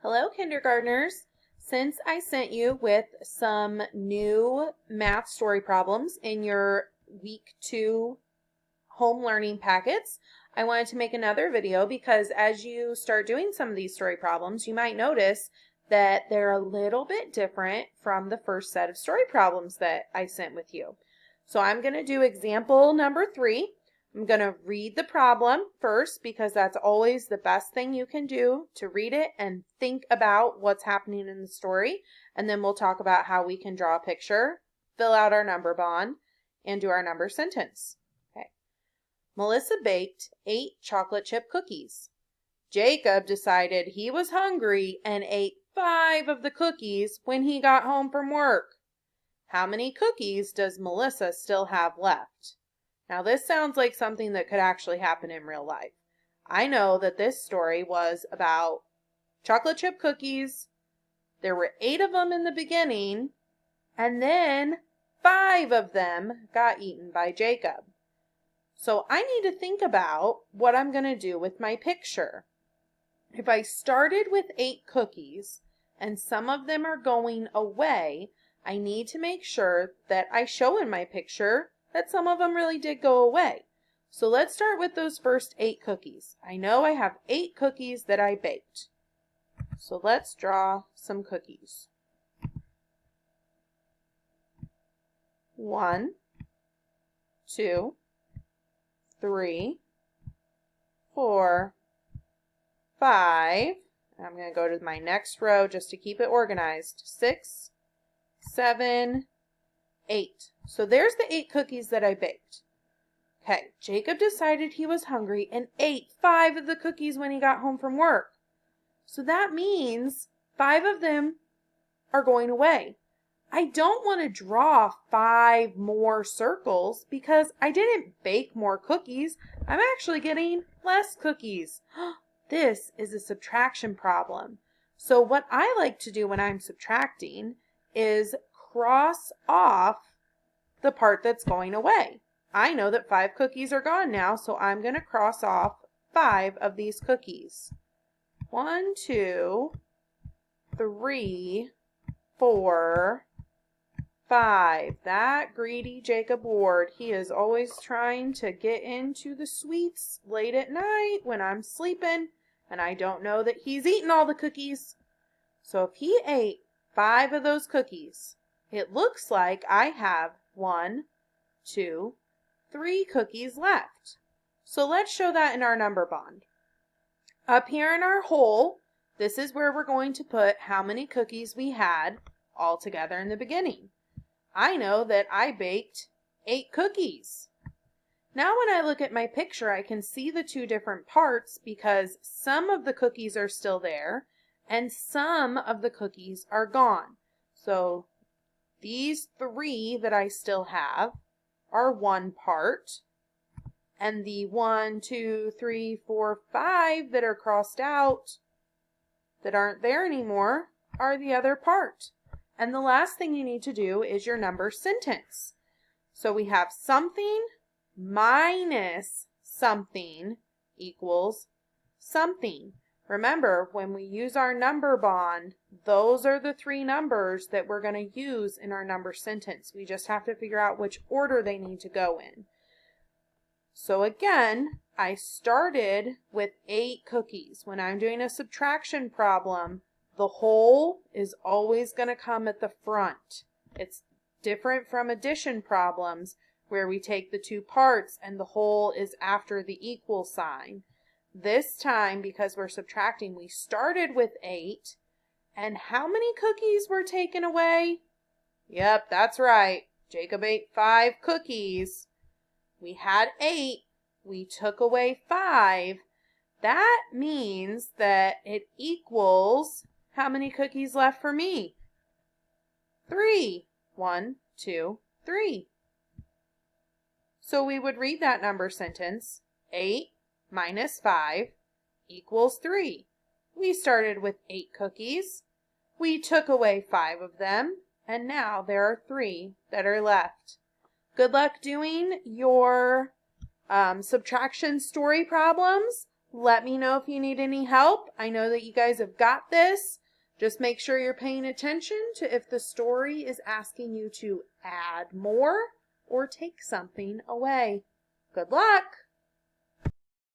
Hello, kindergartners. Since I sent you with some new math story problems in your week 2 home learning packets, I wanted to make another video because as you start doing some of these story problems, you might notice that they're a little bit different from the first set of story problems that I sent with you. So I'm going to do example number 3. I'm going to read the problem first because that's always the best thing you can do, to read it and think about what's happening in the story. And then we'll talk about how we can draw a picture, fill out our number bond, and do our number sentence. Okay. Melissa baked 8 chocolate chip cookies. Jacob decided he was hungry and ate 5 of the cookies when he got home from work. How many cookies does Melissa still have left? Now, this sounds like something that could actually happen in real life. I know that this story was about chocolate chip cookies. There were 8 of them in the beginning, and then 5 of them got eaten by Jacob. So I need to think about what I'm going to do with my picture. If I started with 8 cookies and some of them are going away, I need to make sure that I show in my picture that some of them really did go away. So let's start with those first 8 cookies. I know I have 8 cookies that I baked. So let's draw some cookies. 1, 2, 3, 4, 5. I'm going to go to my next row just to keep it organized. 6, 7, 8. So there's the 8 cookies that I baked. Okay, Jacob decided he was hungry and ate 5 of the cookies when he got home from work. So that means 5 of them are going away. I don't want to draw 5 more circles because I didn't bake more cookies. I'm actually getting less cookies. This is a subtraction problem. So what I like to do when I'm subtracting is cross off the part that's going away. I know that 5 cookies are gone now, so I'm going to cross off 5 of these cookies. 1, 2, 3, 4, 5. That greedy Jacob Ward, he is always trying to get into the sweets late at night when I'm sleeping, and I don't know that he's eaten all the cookies. So if he ate 5 of those cookies, it looks like I have 1, 2, 3 cookies left. So let's show that in our number bond. Up here in our hole, this is where we're going to put how many cookies we had all together in the beginning. I know that I baked 8 cookies. Now when I look at my picture, I can see the 2 different parts because some of the cookies are still there and some of the cookies are gone. So these 3 that I still have are one part, and the 1, 2, 3, 4, 5 that are crossed out that aren't there anymore are the other part. And the last thing you need to do is your number sentence. So we have something minus something equals something. Remember, when we use our number bond, those are the 3 numbers that we're going to use in our number sentence. We just have to figure out which order they need to go in. So again, I started with 8 cookies. When I'm doing a subtraction problem, the whole is always going to come at the front. It's different from addition problems where we take the 2 parts and the whole is after the equal sign. This time, because we're subtracting, we started with 8. And how many cookies were taken away? Yep, that's right. Jacob ate 5 cookies. We had 8. We took away 5. That means that it equals how many cookies left for me? 3. 1, 2, 3. So we would read that number sentence. 8 minus 5 equals 3. We started with 8 cookies. We took away 5 of them, and now there are 3 that are left. Good luck doing your subtraction story problems. Let me know if you need any help. I know that you guys have got this. Just make sure you're paying attention to if the story is asking you to add more or take something away. Good luck!